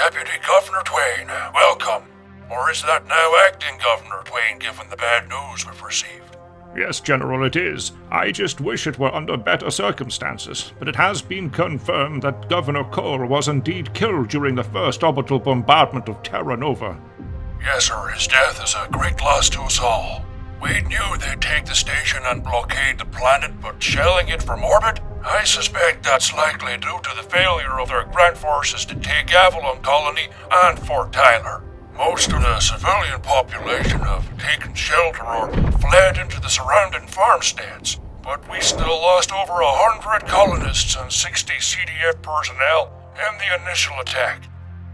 Deputy Governor Twain, welcome. Or is that now Acting Governor Twain, given the bad news we've received? Yes, General, it is. I just wish it were under better circumstances, but it has been confirmed that Governor Cole was indeed killed during the first orbital bombardment of Terra Nova. Yes, sir, his death is a great loss to us all. We knew they'd take the station and blockade the planet, but shelling it from orbit? I suspect that's likely due to the failure of their ground forces to take Avalon Colony and Fort Tyler. Most of the civilian population have taken shelter or fled into the surrounding farmsteads, but we still lost over 100 colonists and 60 CDF personnel in the initial attack.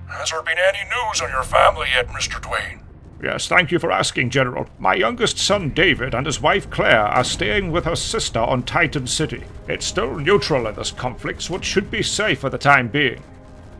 Has there been any news on your family yet, Mr. Twain? Yes, thank you for asking, General. My youngest son, David, and his wife, Claire, are staying with her sister on Titan City. It's still neutral in this conflict, so it should be safe for the time being.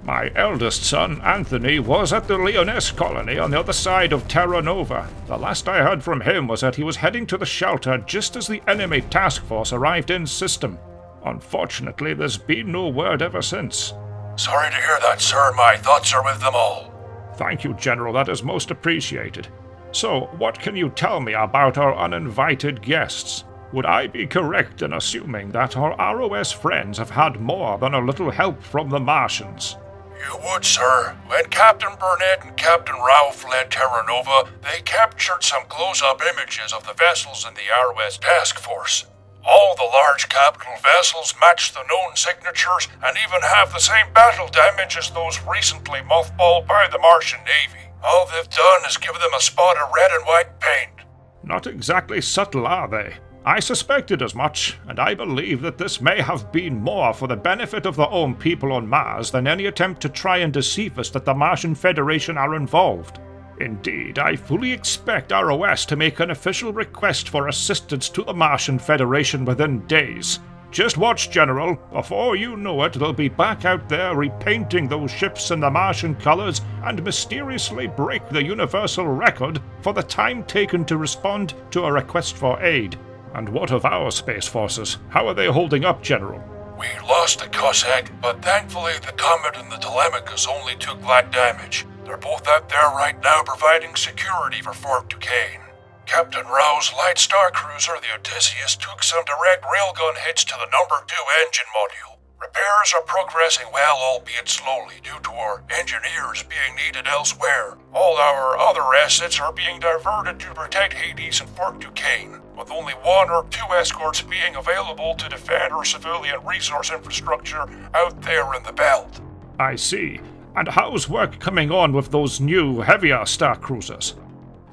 My eldest son, Anthony, was at the Lyonesse colony on the other side of Terra Nova. The last I heard from him was that he was heading to the shelter just as the enemy task force arrived in system. Unfortunately, there's been no word ever since. Sorry to hear that, sir. My thoughts are with them all. Thank you, General. That is most appreciated. So, what can you tell me about our uninvited guests? Would I be correct in assuming that our R.O.S. friends have had more than a little help from the Martians? You would, sir. When Captain Burnett and Captain Rao fled Terra Nova, they captured some close-up images of the vessels in the R.O.S. task force. All the large capital vessels match the known signatures and even have the same battle damage as those recently mothballed by the Martian Navy. All they've done is give them a spot of red and white paint. Not exactly subtle, are they? I suspected as much, and I believe that this may have been more for the benefit of their own people on Mars than any attempt to try and deceive us that the Martian Federation are involved. Indeed, I fully expect R.O.S. to make an official request for assistance to the Martian Federation within days. Just watch, General. Before you know it, they'll be back out there repainting those ships in the Martian colors and mysteriously break the universal record for the time taken to respond to a request for aid. And what of our space forces? How are they holding up, General? We lost the Cossack, but thankfully the Comet and the Telemachus only took light damage. They're both out there right now providing security for Fort Duquesne. Captain Rao's light star cruiser, the Odysseus, took some direct railgun hits to the number 2 engine module. Repairs are progressing well, albeit slowly, due to our engineers being needed elsewhere. All our other assets are being diverted to protect Hades and Fort Duquesne, with only 1 or 2 escorts being available to defend our civilian resource infrastructure out there in the belt. I see. And how's work coming on with those new, heavier star cruisers?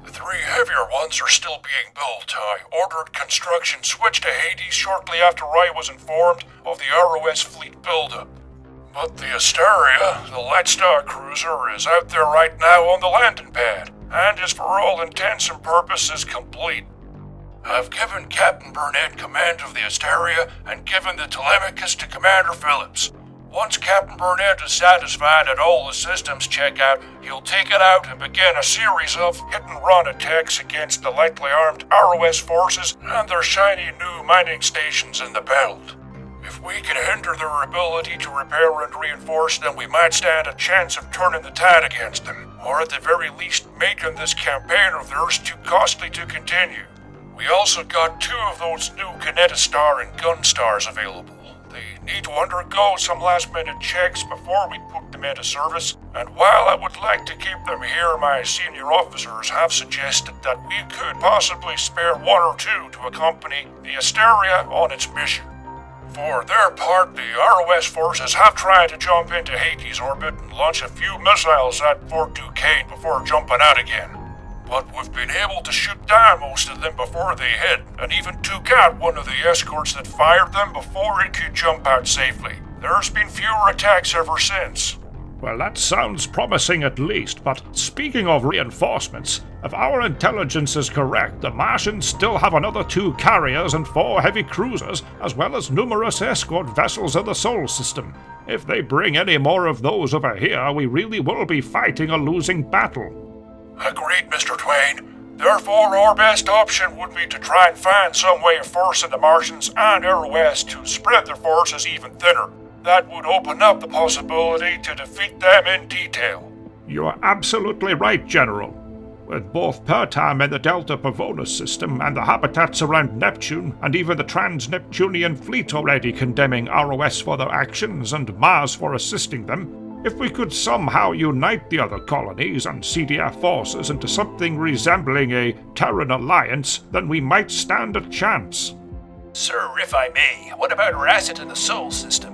The 3 heavier ones are still being built. I ordered construction switch to Hades shortly after I was informed of the R.O.S. fleet buildup. But the Asteria, the light star cruiser, is out there right now on the landing pad, and is for all intents and purposes complete. I've given Captain Burnett command of the Asteria and given the Telemachus to Commander Phillips. Once Captain Burnett is satisfied that all the systems check out, he'll take it out and begin a series of hit-and-run attacks against the lightly armed R.O.S. forces and their shiny new mining stations in the belt. If we can hinder their ability to repair and reinforce, then we might stand a chance of turning the tide against them, or at the very least making this campaign of theirs too costly to continue. We also got 2 of those new Kinetistar and Gunstars available. They need to undergo some last-minute checks before we put them into service, and while I would like to keep them here, my senior officers have suggested that we could possibly spare 1 or 2 to accompany the Asteria on its mission. For their part, the R.O.S. forces have tried to jump into Hades orbit and launch a few missiles at Fort Duquesne before jumping out again. But we've been able to shoot down most of them before they hit, and even took out one of the escorts that fired them before it could jump out safely. There's been fewer attacks ever since. Well, that sounds promising at least, but speaking of reinforcements, if our intelligence is correct, the Martians still have another 2 carriers and 4 heavy cruisers, as well as numerous escort vessels in the Sol system. If they bring any more of those over here, we really will be fighting a losing battle. Agreed, Mr. Twain. Therefore, our best option would be to try and find some way of forcing the Martians and R.O.S. to spread their forces even thinner. That would open up the possibility to defeat them in detail. You are absolutely right, General. With both Pertam in the Delta Pavonis system and the habitats around Neptune, and even the trans-Neptunian fleet already condemning R.O.S. for their actions and Mars for assisting them, if we could somehow unite the other colonies and CDF forces into something resembling a Terran alliance, then we might stand a chance. Sir, if I may, what about our asset in the Sol system?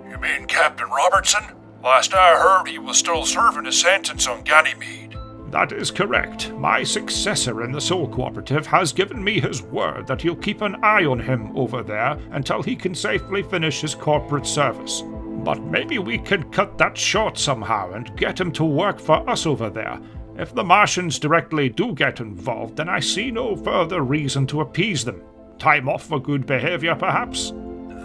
You mean Captain Robertson? Last I heard, he was still serving his sentence on Ganymede. That is correct. My successor in the Sol Cooperative has given me his word that he'll keep an eye on him over there until he can safely finish his corporate service. But maybe we can cut that short somehow and get him to work for us over there. If the Martians directly do get involved, then I see no further reason to appease them. Time off for good behavior, perhaps?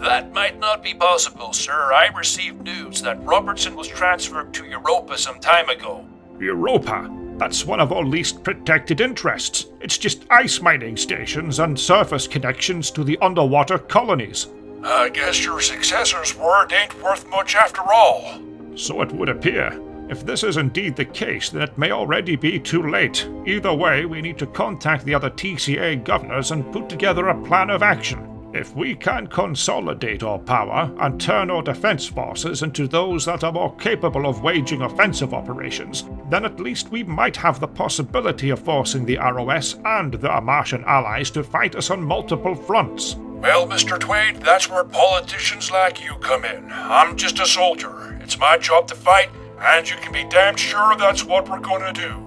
That might not be possible, sir. I received news that Robertson was transferred to Europa some time ago. Europa? That's one of our least protected interests. It's just ice mining stations and surface connections to the underwater colonies. I guess your successor's word ain't worth much after all. So it would appear. If this is indeed the case, then it may already be too late. Either way, we need to contact the other TCA governors and put together a plan of action. If we can consolidate our power and turn our defense forces into those that are more capable of waging offensive operations, then at least we might have the possibility of forcing the R.O.S. and their Martian allies to fight us on multiple fronts. Well, Mr. Twain, that's where politicians like you come in. I'm just a soldier. It's my job to fight, and you can be damn sure that's what we're gonna do.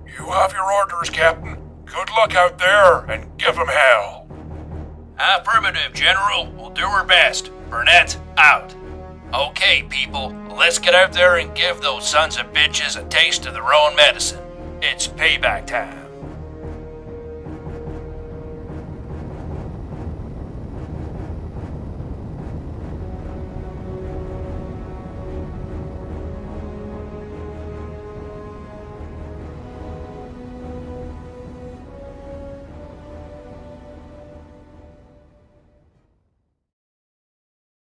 You have your orders, Captain. Good luck out there, and give 'em hell. Affirmative, General. We'll do our best. Burnett, out. Okay, people, let's get out there and give those sons of bitches a taste of their own medicine. It's payback time.